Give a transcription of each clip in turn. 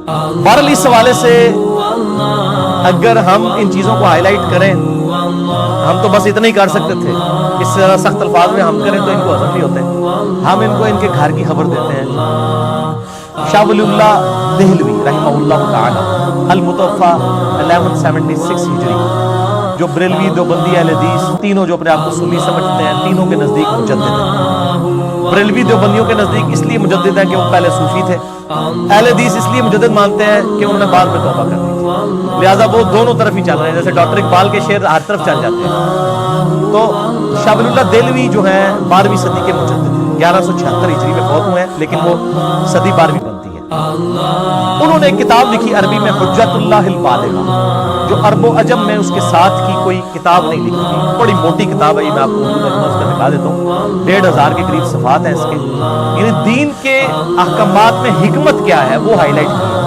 بہرحال اس حوالے سے اگر ہم ان چیزوں کو ہائی لائٹ کریں، ہم تو بس اتنا ہی کر سکتے تھے، اس سے سخت الفاظ میں ہم کریں تو ان کو ہضم نہیں ہوتے، ہم ان کو ان کے گھر کی خبر دیتے ہیں۔ شاہ ولی اللہ دہلوی رحمہ اللہ تعالی المتوفی 1176 ہجری، جو بریلوی، دیوبندی، اہل حدیث تینوں جو اپنے آپ کو سنی سمجھتے ہیں، تینوں کے نزدیک مجدد ہیں۔ بریلوی دیوبندیوں کے نزدیک اس لیے مجدد ہیں کہ وہ پہلے صوفی تھے، اہل حدیث اس لیے مجدد مانتے ہیں کہ انہوں نے بعد میں توبہ کر لی تھی، لہٰذا وہ دونوں طرف ہی چل رہے ہیں، جیسے ڈاکٹر اقبال کے شعر ہر طرف چل جاتے ہیں۔ تو شاہ ولی اللہ دہلوی جو ہیں 12ویں صدی کے مجدد ہیں، 1176 ہجری میں فوت ہوئے ہیں، لیکن وہ صدی 12ویں بنتی ہے۔ انہوں نے ایک کتاب لکھی عربی میں، حجت اللہ البالغہ، جو عرب و عجم میں اس کے ساتھ کی کوئی کتاب نہیں لکھی گئی، بڑی موٹی کتاب ہے، یہ میں آپ کو اس کا دکھا دیتا ہوں، 1500 کے قریب صفحات ہیں اس کے، یعنی دین کے احکامات میں حکمت کیا ہے وہ ہائی لائٹ کی ہے۔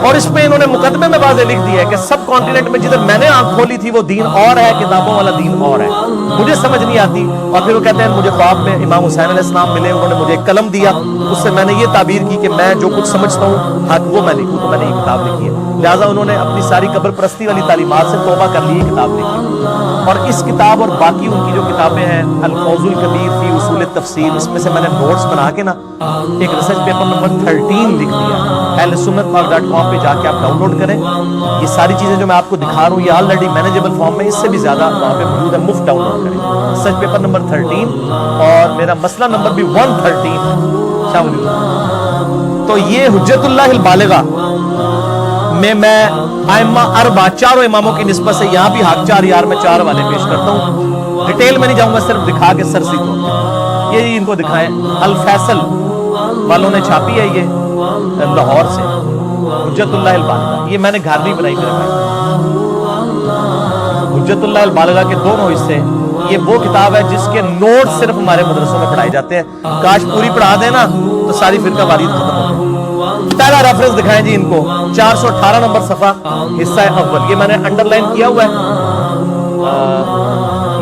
اور اس میں انہوں نے مقدمے میں واضح لکھ دیا ہے کہ سب کانٹیننٹ میں جدھر میں نے آنکھ کھولی تھی وہ دین اور ہے، کتابوں والا دین اور ہے، مجھے سمجھ نہیں آتی۔ اور پھر وہ کہتے ہیں مجھے خواب میں امام حسین علیہ السلام ملے، انہوں نے مجھے ایک قلم دیا، اس سے میں نے یہ تعبیر کی کہ میں جو کچھ سمجھتا ہوں حق وہ میں لکھوں، تو میں نے یہ کتاب لکھی ہے۔ لہٰذا انہوں نے اپنی ساری قبر پرستی والی تعلیمات سے توبہ کر لی، کتاب لکھی، اور اس کتاب اور باقی ان کی جو کتابیں ہیں، الفوز الکبیر فی اصول التفسیر، اس میں سے میں نے نوٹس بنا کے نا ایک ریسرچ پیپر نمبر 13 لکھ دیا، ahlsunnatpal.com پہ جا کے آپ ڈاؤن لوڈ کریں۔ یہ ساری چیزیں جو میں آپ کو دکھا رہا ہوں یہ آلریڈی مینیجبل فارم میں، اس سے بھی زیادہ وہاں پہ موجود ہے، مفت ڈاؤن لوڈ کریں۔ ریسرچ پیپر نمبر 13 اور میرا مسئلہ نمبر بھی 113 شاہ ولی اللہ۔ تو یہ حجت اللہ البالغہ میں ائمہ اربعہ چاروں اماموں کی نسبت سے یہاں بھی حق 4 یار میں 4 والے پیش کرتا ہوں، ڈیٹیل میں نہیں جاؤں گا، صرف دکھا کے سرسی طور پہ یہ ان کو دکھائیں۔ الفیصل والوں نے چھاپی ہے یہ لاہور سے، حجت اللہ البالغہ، یہ میں نے گھر نہیں بنائی میرے بھائی، حجت اللہ البالغہ کے دونوں حصے، یہ وہ کتاب ہے جس کے نوٹ صرف ہمارے مدرسوں میں پڑھائے جاتے ہیں، کاش پوری پڑھا دیں نا تو ساری فرقہ واریت ختم ہو جائے۔ پہلا ریفرنس دکھائیں جی ان کو، 418 نمبر صفحہ، حصہ اول، یہ میں نے انڈر لائن کیا ہوا ہے،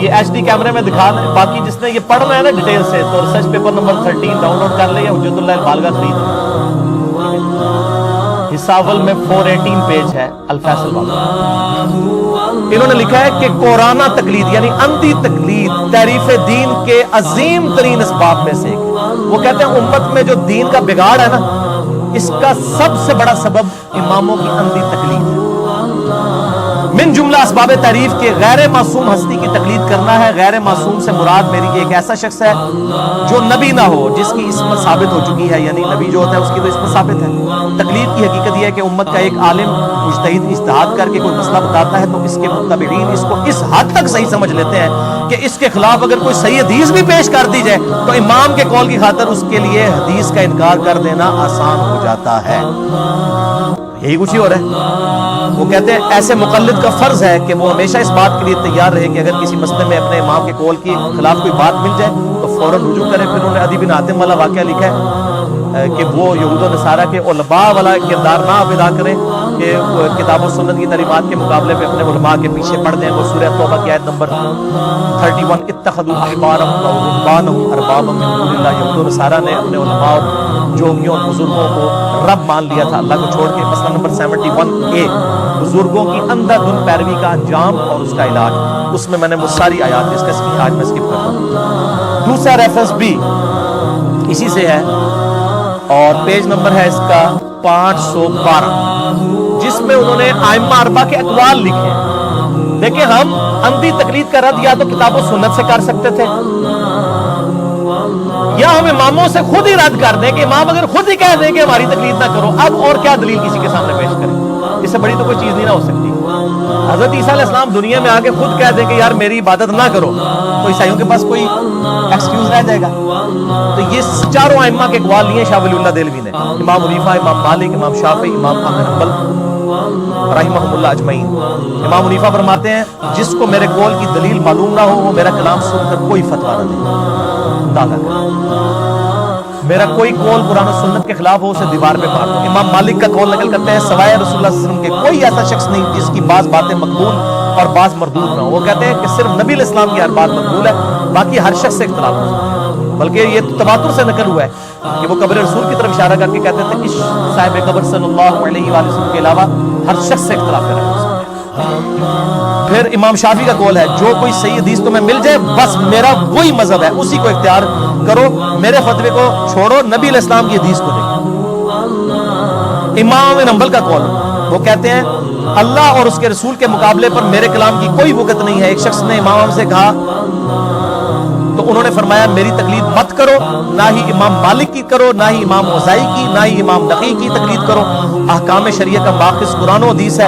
یہ ایچ ڈی کیمرے میں دکھا دیں، باقی جس نے یہ پڑھنا ہے نا ڈیٹیل سے تو research paper number 13 download کر لیں، حجت اللہ البالغہ 3 حصہ اول میں 418 پیج ہے، الفیصل والا۔ انہوں نے لکھا ہے کہ قرآن تقلید یعنی اندھی تقلید تعریف دین کے عظیم ترین اسباب میں سے ایک ہے۔ وہ کہتے ہیں امت میں جو دین کا بگاڑ ہے نا، اس کا سب سے بڑا سبب اماموں کی اندھی تقلید ہے۔ من جملہ اسباب تعریف کے غیر معصوم ہستی کی تقلید کرنا ہے۔ غیر معصوم سے مراد میری ایک ایسا شخص ہے جو نبی نہ ہو، جس کی عصمت ثابت ہو چکی ہے، یعنی نبی جو ہوتا ہے اس کی تو عصمت ثابت ہے۔ تقلید کی حقیقت یہ ہے کہ امت کا ایک عالم مجتہد اجتہاد کر کے کوئی مسئلہ بتاتا ہے تو اس کے متبعین اس کو اس حد تک صحیح سمجھ لیتے ہیں کہ اس کے خلاف اگر کوئی صحیح حدیث بھی پیش کر دی جائے تو امام کے قول کی خاطر اس کے لیے حدیث کا انکار کر دینا آسان ہو جاتا ہے۔ یہی کچھ ہی ہو رہا ہے۔ وہ کہتے ہیں ایسے مقلد کا فرض ہے کہ وہ ہمیشہ اس بات کے لیے تیار رہے کہ اگر کسی مسئلے میں اپنے امام کے قول کے خلاف کوئی بات مل جائے تو فوراً رجوع کرے۔ پھر انہوں نے عدی بن حاتم والا واقعہ لکھا ہے کہ وہ یہود و نصارہ کے علماء والا کردار نہ ادا کریں کہ کتاب و سنت کی تعلیمات کے مقابلے میں اپنے علماء کے پیچھے پڑھ دیں۔ وہ سورہ توبہ کی آیت نمبر 31، اتخذوا احبارهم ورهبانهم اربابا من دون اللہ، یہود و نصارہ نے اپنے علماء اور جوگیوں اور بزرگوں کو رب مان لیا تھا اللہ کو چھوڑ کے۔ مسئلہ نمبر 71A، بزرگوں کی اندھا دھند پیروی کا انجام اور اس کا علاج، اس میں نے وہ ساری آیات ڈسکس کی، آج میں اسکپ کرتا ہوں۔ دوسرا ریفرنس بھی اسی سے ہے اور پیج نمبر ہے اس کا 512، جس میں انہوں نے ائمہ اربعہ کے اقوال لکھے ہیں۔ دیکھیں ہم اندھی تقلید کا رد یا تو کتاب و سنت سے کر سکتے تھے یا ہم اماموں سے خود ہی رد کر دیں کہ امام اگر خود ہی کہہ دیں کہ ہماری تقلید نہ کرو، اب اور کیا دلیل کسی کے سامنے پیش کریں؟ اس سے بڑی تو کوئی چیز نہیں نہ ہو سکتی۔ حضرت عیسیٰ علیہ السلام دنیا میں آگے خود کہہ دیں کہ یار میری عبادت نہ کرو تو عیسائیوں کے پاس کوئی ایکسکیوز رہ جائے گا؟ تو یہ چاروں ائمہ کے اقوال لیے شاہ ولی اللہ دہلوی نے، امام حنیفہ، امام مالک، امام شافعی، امام احمد بن حنبل رحمہم اللہ اجمعین۔ امام حنیفہ فرماتے ہیں جس کو میرے قول کی دلیل معلوم نہ ہو وہ میرا کلام سن کر کوئی فتویٰ نہ دے، میرا کوئی قول قرآن و سنت کے خلاف ہو اسے دیوار پہ مار دو۔ امام مالک کا قول نقل کرتے ہیں سوائے رسول اللہ صلی اللہ علیہ وسلم کے کوئی ایسا شخص نہیں جس کی بعض باتیں مقبول اور بعض مردود نہ ہو۔ وہ کہتے ہیں کہ صرف نبی علیہ السلام کی ہر بات مقبول ہے، باقی ہر شخص سے اختلاف ہو سکتا ہے۔ بلکہ یہ تواتر سے نقل ہوا ہے کہ وہ قبر رسول کی طرف اشارہ کر کے کہتے تھے کہ صاحب قبر صلی اللہ علیہ وآلہ وسلم کے علاوہ ہر شخص سے اختلاف کرے. پھر امام شافعی کا قول ہے جو کوئی صحیح حدیث تمہیں مل جائے بس میرا وہی مذہب ہے, اسی کو اختیار کرو, میرے فتوے کو چھوڑو, نبی علیہ السلام کی حدیث کو دیکھو. امام حنبل کا قول, وہ کہتے ہیں اللہ اور اس کے رسول کے مقابلے پر میرے کلام کی کوئی وقت نہیں ہے. ایک شخص نے امام سے کہا تو انہوں نے فرمایا میری تقلید مت کرو, نہ ہی امام مالک کی کرو, نہ ہی امام اوزاعی کی, نہ ہی امام نقی کی تقلید کرو. احکام شریعہ کا باخص قرآن و حدیث ہے,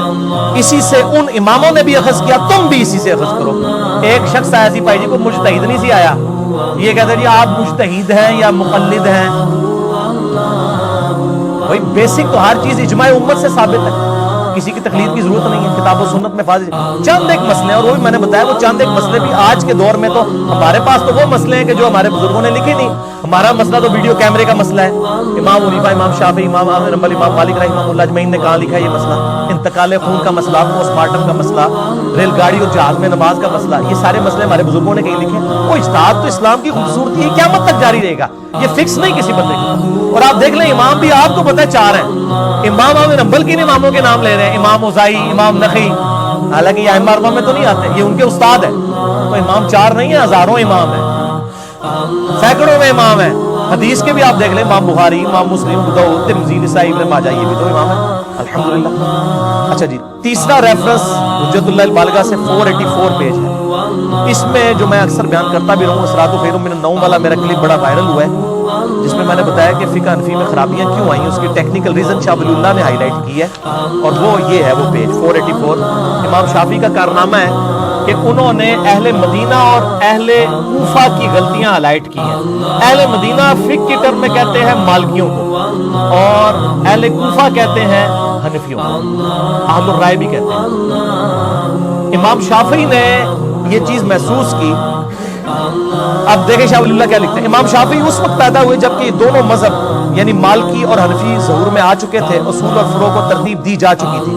اسی سے ان اماموں نے بھی اخذ کیا, تم بھی اسی سے اخذ کرو. ایک شخص آیا سی بھائی جی کو مجتہد نہیں سی آیا, یہ کہتے ہیں جی آپ مجتہد ہیں یا مقلد ہیں. وہی بیسک تو ہر چیز اجماع امت سے ثابت ہے, کسی کی تقلید کی ضرورت نہیں ہے, کتاب و سنت میں فاضل. چند ایک مسئلے ہیں, اور وہ بھی میں نے بتایا وہ چند ایک مسئلے بھی آج کے دور میں تو ہمارے پاس تو وہ مسئلے ہیں کہ جو ہمارے بزرگوں نے لکھے نہیں. ہمارا مسئلہ تو ویڈیو کیمرے کا مسئلہ ہے. امام حنیفہ, امام شافعی, امام احمد بن حنبل, امام مالک رحمہ اللہ اجمعین نے کہاں لکھا ہے یہ مسئلہ. انتقال خون کا مسئلہ, پوسٹ مارٹم کا مسئلہ, ریل گاڑی اور جہاز میں نماز کا مسئلہ, یہ سارے مسئلے ہمارے بزرگوں نے کہیں لکھے. وہ اجتہاد تو اسلام کی خوبصورتی ہے, قیامت تک جاری رہے گا, یہ فکس نہیں کسی بندے کا. اور آپ دیکھ لیں امام بھی آپ کو پتہ ہے 4 ہیں. امام احمد بن حنبل کے اماموں کے نام لے رہے ہیں, امام اوزاعی, امام نخعی, حالانکہ یہ ائمہ اربعہ میں تو نہیں آتے, یہ ان کے استاد ہیں. تو امام 4 نہیں ہیں, ہزاروں امام ہیں, سینکڑوں میں امام ہیں. حدیث کے بھی آپ دیکھ لیں, امام بخاری, امام مسلم, ابو داؤد, ترمذی, نسائی, ابن ماجہ, یہ بھی تو امام ہیں الحمدللہ. اچھا جی, تیسرا ریفرنس حجت اللہ البالغہ سے 484 پیج ہے. اس میں جو میں اکثر بیان کرتا بھی رہوں, اسرات و خیر من النوم والا میرا کلپ بڑا وائرل ہوا ہے, جس میں نے بتایا کہ فقہ حنفی میں خرابیاں کیوں آئیں, اس کی ٹیکنیکل ریزن شاہ ولی اللہ نے ہائی لائٹ کی ہے, اور وہ یہ ہے, وہ پیج 484. امام شافعی کا کارنامہ ہے کہ انہوں نے اہل مدینہ اور اہل کوفہ کی غلطیاں ہائی لائٹ کی ہیں. اہل مدینہ فقہ کی ٹرم میں کہتے ہیں مالکیوں کو, اور اہل کوفہ کہتے ہیں حنفیوں کو, اہل الرائے بھی کہتے ہیں. امام شافعی نے یہ چیز محسوس کی. اب دیکھیں شاہ ولی اللہ کیا لکھتے ہیں. امام شافعی اس وقت پیدا ہوئے جبکہ یہ دونوں مذہب یعنی مالکی اور حنفی ظہور میں آ چکے تھے, اصول اور فروع کو ترتیب دی جا چکی تھی.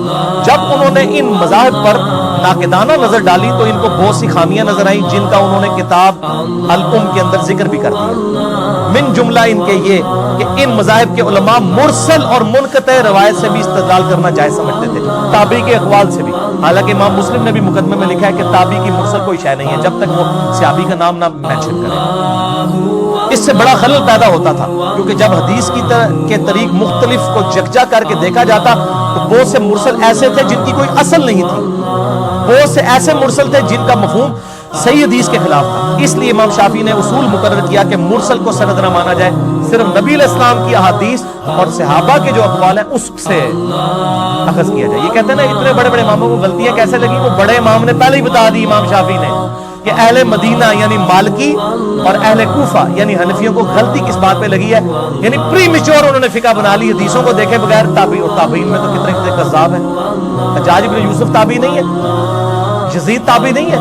جب انہوں نے ان مذاہب پر ناقدانہ نظر ڈالی تو ان کو بہت سی خامیاں نظر آئیں, جن کا انہوں نے کتاب الام کے اندر ذکر بھی کر دیا. من جملہ ان کے یہ کہ ان مذاہب کے علماء مرسل اور منقطع روایت سے بھی استدلال کرنا جائز سمجھتے تھے, تابعی کے اقوال سے بھی. حالانکہ امام مسلم نے بھی مقدمے میں لکھا ہے کہ تابعی کی مرسل کوئی شے نہیں ہے جب تک وہ صحابی کا نام نہ مینشن کرے. اس سے بڑا خلل پیدا ہوتا تھا, کیونکہ جب حدیث کے طریق مختلف کو یکجا کر کے دیکھا جاتا تو بہت سے مرسل ایسے تھے جن کی کوئی اصل نہیں تھی, بہت سے ایسے مرسل تھے جن کا مفہوم صحیح حدیث کے خلاف تھا. اس لیے امام شافعی نے اصول مقرر کیا کہ مرسل کو سند نہ مانا جائے, صرف نبی علیہ السلام کی احادیث اور صحابہ کے جو اقوال ہیں اس سے اخذ کیا جائے. یہ کہتے ہیں نا اتنے بڑے بڑے اماموں کو غلطیاں کیسے لگی, وہ بڑے امام نے پہلے ہی بتا دی امام شافعی نے کہ اہل مدینہ یعنی مالکی اور اہل کوفہ یعنی حنفیوں کو غلطی کس بات پہ لگی ہے, یعنی پری میچور انہوں نے فقہ بنا لی حدیثوں کو دیکھے بغیر. تابعی اور تابعین میں تو کتنے کتنے کذاب ہیں. حجاج بن یوسف تابعی نہیں ہے, یزید تابعی نہیں ہے,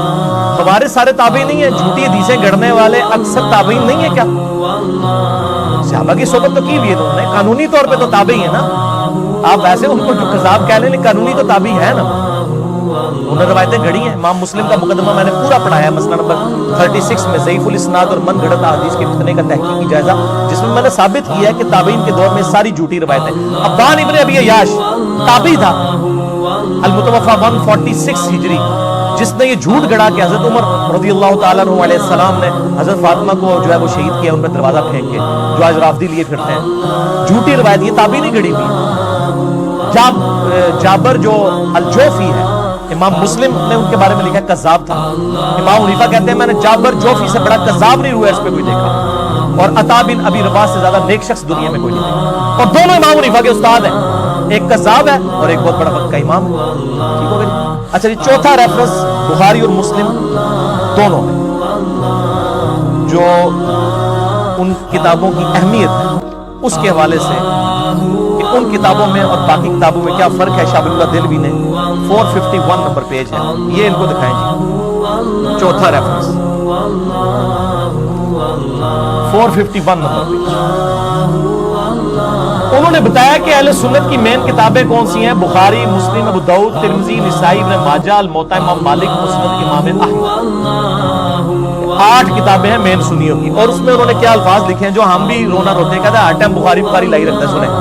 خوارج سارے تابعی نہیں ہے, جھوٹی حدیثیں گڑھنے والے اکثر تابعین نہیں ہے. کیا صحابہ کی صحبت تو کی بھی ہے انہوں نے, قانونی طور پہ تو تابعی ہے نا. آپ ویسے ان کو جو کذاب کہہ لیں, قانونی تو تابعی ہے نا, انہوں نے روایتیں گھڑی ہیں. امام مسلم کا مقدمہ میں نے پورا پڑھایا ہے, مسئلہ نمبر 36 میں ضعیف الاسناد اور من گھڑت احادیث کے فتنے کا تحقیقی جائزہ, جس میں نے ثابت کیا ہے کہ تابعین کے دور میں ساری جھوٹی روایتیں. ابان ابن ابی عیاش تابعی تھا, المتوفی 146 ہجری, جس نے یہ جھوٹ گڑا کہ حضرت عمر رضی اللہ تعالیٰ عنہ علیہ السلام نے حضرت فاطمہ کو جو ہے وہ شہید کیا ان پہ دروازہ پھینک کے, جو آج رافضی لیے پھرتے ہیں. جھوٹی روایت, یہ تابعی نہیں گھڑی ہوئی. جابر جو الجوفی ہے, امام مسلم نے ان کے بارے میں لکھا کذاب تھا. امام حنیفہ کہتے ہیں میں نے جابر جوفی سے بڑا کذاب نہیں ہوا اس پہ کوئی دیکھا, اور عطا بن ابی رباح سے زیادہ نیک شخص دنیا میں کوئی نہیں دیکھا. اور دونوں امام حنیفہ کے استاد ہیں, ایک کذاب ہے اور ایک بہت بڑا وقت کا امام ہے. ٹھیک ہو گیا. اچھا جی, چوتھا ریفرنس بخاری اور مسلم دونوں میں جو ان کتابوں کی اہمیت ہے اس کے حوالے سے کہ ان کتابوں میں اور باقی کتابوں میں کیا فرق ہے. شاہ ولی اللہ دہلوی نے 451 نمبر پیج ہے, یہ ان کو دکھائیں جی. چوتھا ریفرنس 451 نمبر پیج. انہوں نے بتایا کہ اہل سنت کی مین کتابیں کون سی ہیں. بخاری, مسلم, ابو داؤد, ترمذی, نسائی, ابن ماجہ, الموطا, امام مالک, مسند امام احمد. 8 کتابیں ہیں مین سنیوں کی, اور اس میں انہوں نے کیا الفاظ لکھے ہیں جو ہم بھی رونا روتے ہیں. کہتا ہے ہر ٹائم بخاری لائی رکھتا ہے. سنیں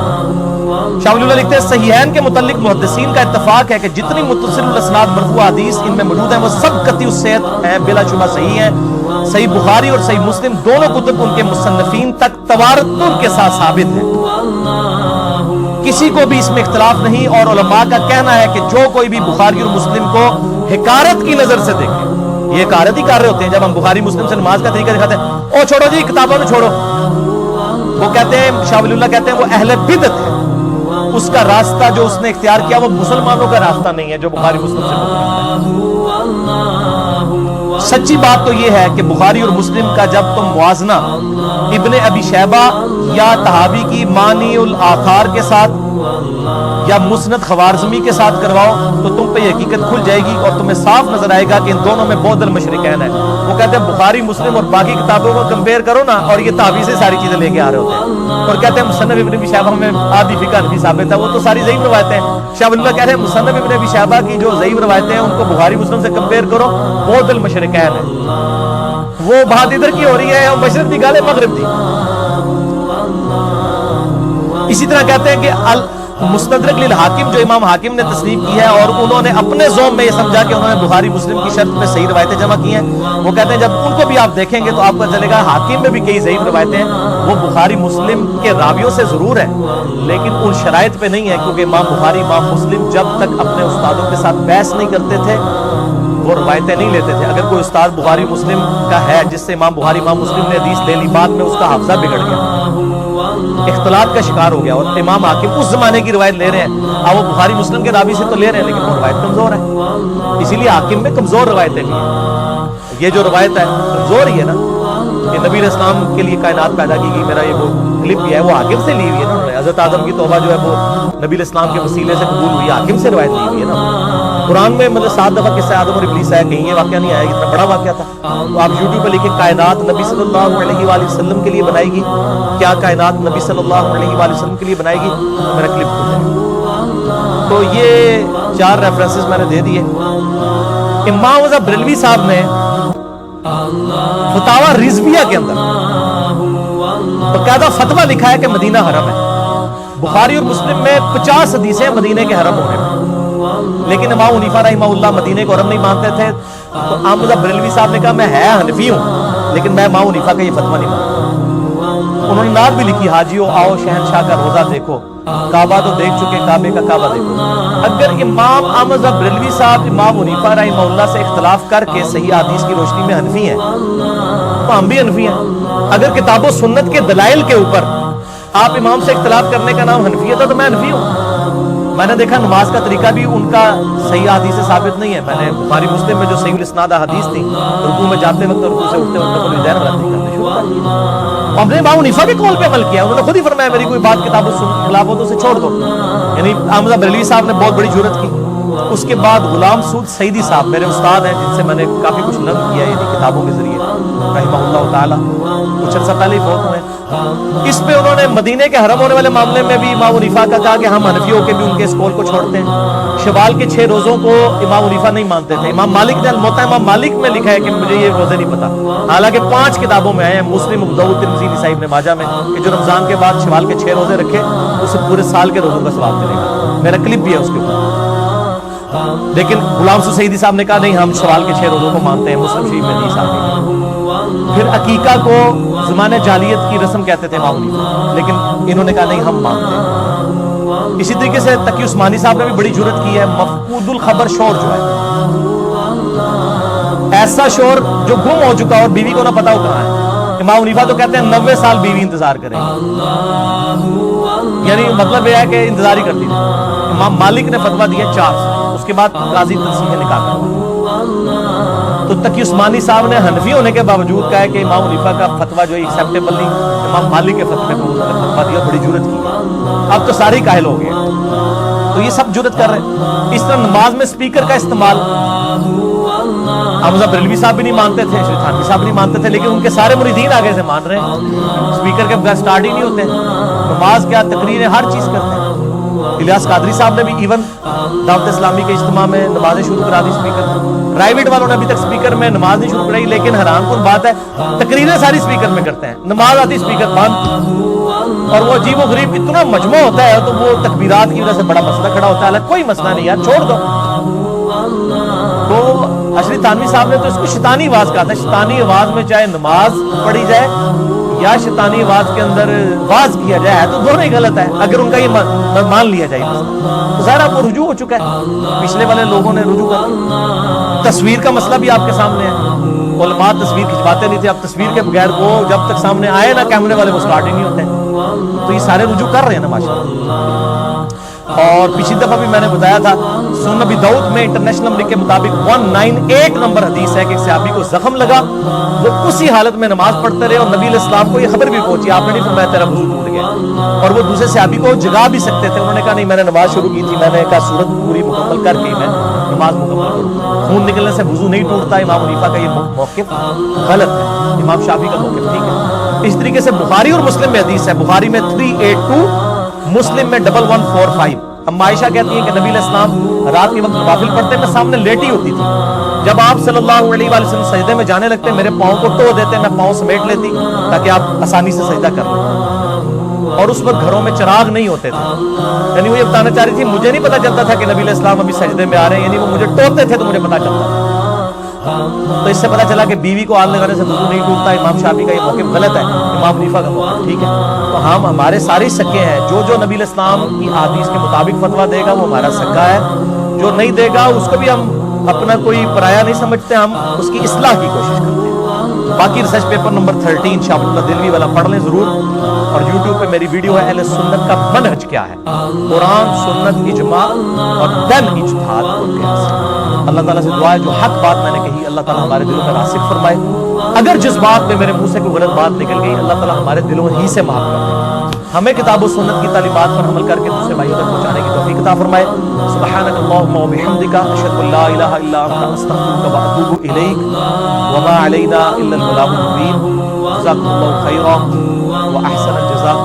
شاہ ولی اللہ لکھتے ہیں صحیحین کے متعلق محدثین کا اتفاق ہے کہ جتنی متصل الاسناد مرفوع حدیث ان میں موجود ہیں وہ سب قطعی الصحت ہیں, بلا شبہ صحیح ہیں. صحیح بخاری اور صحیح مسلم دونوں کتب ان کے مصنفین تک تواتر کے ساتھ ثابت ہیں, کسی کو بھی اس میں اختلاف نہیں. اور علماء کا کہنا ہے کہ جو کوئی بھی بخاری اور مسلم کو حکارت کی نظر سے دیکھے, یہ حکارت ہی کر رہے ہوتے ہیں جب ہم بخاری مسلم سے نماز کا طریقہ دکھاتے ہیں, او چھوڑو جی کتابوں میں چھوڑو, وہ کہتے ہیں شاہ ولی اللہ کہتے ہیں وہ اہل بدعت ہے. اس کا راستہ جو اس نے اختیار کیا وہ مسلمانوں کا راستہ نہیں ہے جو بخاری مسلم سے مختلف ہے. سچی بات تو یہ ہے کہ بخاری اور مسلم کا جب تم موازنہ ابن ابی شیبہ یا طحاوی کی مانی الآثار کے ساتھ یا مسند خوارزمی کے ساتھ کرواؤ تو تم پہ یہ حقیقت کھل جائے گی اور تمہیں صاف نظر آئے گا کہ ان دونوں میں بعد المشرقین ہے. وہ کہتے ہیں بخاری مسلم اور باقی کتابوں کو کمپیئر کرو نا, اور یہ طحاوی سے ساری چیزیں لے کے آ رہے ہوتے ہیں, اور کہتے ہیں مصنف ابن ابی شیبہ میں آدھی فقہ حنفی ثابت ہے. وہ تو ساری ضعیف روایتیں ہیں. شاہ ولی اللہ کہہ رہے ہیں مصنف ابن ابی شیبہ کی جو ضعیف روایتیں ہیں ان کو بخاری مسلم سے کمپیئر کرو, بعد المشرقین ہے. وہ بات ادھر کی ہو رہی ہے اور مشرق کی گالے مغرب دی. اسی طرح کہتے ہیں کہ مستدرک للحاکم جو امام حاکم نے تصنیف کی ہے, اور انہوں نے اپنے ذوق میں یہ سمجھا کہ انہوں نے بخاری مسلم کی شرط میں صحیح روایتیں جمع کی ہیں. وہ کہتے ہیں جب ان کو بھی آپ دیکھیں گے تو آپ کو چلے گا حاکم میں بھی کئی ضعیف روایتیں ہیں, وہ بخاری مسلم کے راویوں سے ضرور ہیں لیکن ان شرائط پہ نہیں ہے, کیونکہ امام بخاری امام مسلم جب تک اپنے استادوں کے ساتھ بحث نہیں کرتے تھے وہ روایتیں نہیں لیتے تھے. اگر کوئی استاد بخاری مسلم کا ہے جس سے امام بخاری امام مسلم نے حدیث لے لی, بعد میں اس کا حافظہ بگڑ گیا, اختلاط کا شکار ہو گیا, اور امام حاکم اس زمانے کی روایت لے رہے ہیں, اب وہ بخاری مسلم کے راوی سے تو لے رہے ہیں لیکن وہ روایت کمزور ہے. اسی لیے حاکم میں کمزور روایتیں بھی ہیں. یہ جو روایت ہے کمزور ہی ہے نا, کہ نبی علیہ السلام کے لیے کائنات پیدا کی گئی, میرا یہ وہ کلپ بھی ہے وہ حاکم سے لی ہوئی ہے نا. حضرت آدم کی توبہ جو ہے وہ نبی علیہ السلام کے وسیلے سے قبول ہوئی, حاکم سے روایت لی ہوئی ہے نا. قرآن میں مطلب 7 دفعہ قصہ آدم اور ابلیس ہے, کہیں یہ واقعہ نہیں آیا, اتنا بڑا واقعہ تھا. تو آپ یوٹیوب پہ لکھیں کائنات نبی صلی اللہ علیہ وآلہ وسلم کے لیے بنائی گی, کیا کائنات نبی صلی اللہ علیہ وآلہ وسلم کے لیے بنائی گی, میرا کلپ کھل جائے. تو یہ 4 ریفرنسز میں نے دے دیے. امام رضا بریلوی صاحب نے فتاوی رضویہ کے اندر باقاعدہ فتویٰ لکھا ہے کہ مدینہ حرم ہے. بخاری اور مسلم میں 50 حدیثیں مدینے کے حرم ہونے میں, لیکن امام حنیفہ رحمہ اللہ مدینے کو حرم نہیں مانتے تھے. تو امام رضا بریلوی صاحب نے کہا میں ہے حنفی ہوں لیکن میں امام حنیفہ کا یہ فتویٰ نہیں مانتا. انہوں نے نعت بھی لکھی, حاجیو آؤ شہنشاہ کا روزہ دیکھو, کعبہ تو دیکھ چکے کعبے کا کعبہ دیکھو. اگر امام احمد رضا بریلوی صاحب امام حنیفہ رحمہ اللہ سے اختلاف کر کے صحیح حدیث کی روشنی میں حنفی ہیں تو ہم بھی حنفی ہیں. اگر کتاب و سنت کے دلائل کے اوپر آپ امام سے اختلاف کرنے کا نام حنفیت ہے تو میں حنفی ہوں. میں نے دیکھا نماز کا طریقہ بھی ان کا صحیح حدیث سے ثابت نہیں ہے. میں نے بخاری مسلم میں جو صحیح الاسناد حدیث تھی, رکوع میں جاتے وقت اور رکوع سے اٹھتے وقت کوئی دین غلط نہیں کرتے شروع کر دیا. ہم نے امام حنیفہ بھی قول پہ عمل کیا, انہوں نے خود ہی فرمایا میری کوئی بات کتاب و سنت کے خلاف ہو تو اسے چھوڑ دو. یعنی احمد بریلوی صاحب نے بہت بڑی جرأت کی. اس کے بعد غلام سعود سعیدی صاحب میرے استاد ہیں جن سے میں نے کافی کچھ لرن کیا ہے یعنی کتابوں کے ذریعے, رحمہ اللہ تعالی, کچھ عرصہ پہلے ہی فوت ہوئے. اس پہ انہوں نے مدینے کے حرم ہونے والے معاملے میں بھی امام حنیفہ کا کہا کہ ہم حنفیوں کے بھی ان کے اس قول کو چھوڑتے ہیں. شوال کے 6 روزوں کو امام حنیفہ نہیں مانتے تھے. امام مالک نے الموطا امام مالک میں لکھا ہے کہ مجھے یہ روزے نہیں پتا, حالانکہ 5 کتابوں میں آئے ہیں, مسلم, ابو داؤد, ترمذی, نسائی, ابن ماجہ میں, کہ جو رمضان کے بعد شوال کے 6 روزے رکھے اسے پورے سال کے روزوں کا ثواب ملے گا. میرا کلپ بھی ہے اس کے اوپر. لیکن غلام سعود سعیدی صاحب نے کہا نہیں ہم شوال کے 6 روزوں کو مانتے ہیں, مسلم شریف میں نہیں صاحب. پھر عقیقہ کو زمانے جاہلیت کی رسم کہتے تھے امام حنیفہ, لیکن انہوں نے کہا نہیں ہم مانتے ہیں. اسی طریقے سے تقی عثمانی صاحب نے بھی بڑی جرأت کی ہے. مفقود الخبر شور جو ہے, ایسا شور جو گم ہو چکا اور بیوی کو نہ پتا ہو کہاں ہے. امام حنیفہ تو کہتے ہیں 90 سال بیوی انتظار کرے, یعنی مطلب یہ ہے کہ انتظار ہی کرتی تھی. امام مالک نے فتویٰ دیا 4 سال, اس کے بعد قاضی تنسیح نکاح کروا. تو تقی عثمانی صاحب نے حنفی ہونے کے باوجود کہا ہے کہ امام حنیفہ کا فتویٰ جو ہے ایکسیپٹیبل نہیں, امام مالک کے فتوے کو انہوں نے فتویٰ دیا, بڑی جرأت کی. اب تو سارے کاہل ہو گئے, تو یہ سب جرأت کر رہے ہیں. اس طرح نماز میں اسپیکر کا استعمال حمزہ بریلوی صاحب بھی نہیں مانتے تھے, شریف تھانوی صاحب نہیں مانتے تھے, لیکن ان کے سارے مریدین آگے سے مان رہے ہیں. اسپیکر کے بغیر سٹارٹ ہی نہیں ہوتے, نماز کیا تقریر ہر چیز کرتے ہیں. الیاس قادری صاحب نے بھی ایون دعوت اسلامی کے اجتماع میں نمازیں شروع کرا دی اسپیکر، رائیویٹ والوں نے ابھی تک اسپیکر میں نماز نہیں شروع کرائی، لیکن حیران کن بات ہے تقریریں ساری اسپیکر میں کرتے ہیں، نماز آتی اسپیکر بند، اور وہ عجیب و غریب اتنا مجمع ہوتا ہے تو وہ تکبیرات کی وجہ سے بڑا مسئلہ کھڑا ہوتا ہے، کوئی مسئلہ نہیں یار چھوڑ دو۔ تو اشرف تھانوی صاحب نے تو اس کو شیطانی آواز کہا تھا، شیطانی آواز میں چاہے نماز پڑھی جائے یا شیطانی آواز کے اندر واز کیا جائے تو دونوں ہی غلط ہے، اگر ان کا یہ مان لیا جائے تو ظاہر آپ کو رجوع ہو چکا ہے، پچھلے والے لوگوں نے رجوع کر، تصویر کا مسئلہ بھی آپ کے سامنے ہے، علماء تصویر کھنچواتے نہیں تھے، اب تصویر کے بغیر وہ جب تک سامنے آئے نا کیمرے والے وہ سٹارٹ ہی نہیں ہوتے، تو یہ سارے رجوع کر رہے ہیں نا ماشاءاللہ۔ اور پچھلی دفعہ بھی میں نے بتایا تھا سنن نبی داؤد میں انٹرنیشنل نمبر کے مطابق 198 نمبر حدیث ہے کہ ایک صحابی کو زخم لگا، وہ اسی حالت میں نماز پڑھتے رہے اور نبی علیہ السلام کو یہ خبر بھی پہنچی، آپ نے نہیں فرمایا تیرا وضو ٹوٹ گیا، اور وہ دوسرے صحابی کو جگا بھی سکتے تھے، انہوں نے کہا نہیں میں نے نماز شروع کی تھی، میں نے کہا سورت پوری مکمل کر کے میں نماز مکمل کروں، خون نکلنے سے وضو نہیں ٹوٹتا، امام حنیفہ کا یہ موقف غلط ہے، امام شافعی کا موقف ٹھیک ہے۔ اس طریقے سے بخاری اور مسلم میں حدیث ہے، بخاری میں 382، مسلم میں 1145۔ ہم عائشہ کہتی ہیں کہ نبی علیہ السلام رات کے وقت نوافل پڑھتے میں سامنے لیٹی ہوتی تھی، جب آپ صلی اللہ علیہ وآلہ وسلم سجدے میں جانے لگتے میرے پاؤں کو ٹو دیتے، میں پاؤں سمیٹ لیتی تاکہ آپ آسانی سے سجدہ کر لیں، اور اس وقت گھروں میں چراغ نہیں ہوتے تھے، یعنی وہ یہ بتانا چاہ رہی تھی مجھے نہیں پتا چلتا تھا کہ نبی علیہ السلام ابھی سجدے میں آ رہے ہیں، یعنی وہ مجھے ٹوتے تھے تو مجھے پتا چلتا تھا۔ تو اس سے پتا چلا کہ بیوی کو آگ لگانے سے وضو نہیں ٹوٹتا، امام شافعی کا یہ موقف غلط ہے، امام حنیفہ کا موقف ٹھیک ہے۔ تو ہم ہمارے سارے سکے ہیں، جو نبی علیہ السلام کی احادیث کے مطابق فتویٰ دے گا وہ ہمارا سکا ہے، جو نہیں دے گا اس کو بھی ہم اپنا کوئی پرایا نہیں سمجھتے، ہم اس کی اصلاح کی کوشش کرتے ہیں۔ باقی research paper number 13 Shah Wali اللہ دہلوی والا پڑھ لیں ضرور، اور یوٹیوب پہ میری ویڈیو ہے اہل سنت کا منہج کیا ہے، قرآن سنت اجماع اور دن اجتہاد اور قیاس۔ اللہ تعالیٰ سے دعا ہے جو حق بات میں نے کہی اللہ تعالیٰ ہمارے دلوں میں راسخ فرمائے، اگر جس بات میں میرے منہ سے کوئی غلط بات نکل گئی اللہ تعالیٰ ہمارے دلوں ہی سے معاف کر دے، ہمیں کتاب و سنت کی تعلیمات پر عمل کر کے دوسرے بھائیوں تک پہنچانے کی توفیق عطا فرمائے۔ سبحانک اللہم و بحمدک اشہد ان لا الہ الا انت استغفرک و اتوب الیک وما علینا الا البلاغ المبین۔ جزاکم اللہ خیرا و احسن الجزاء۔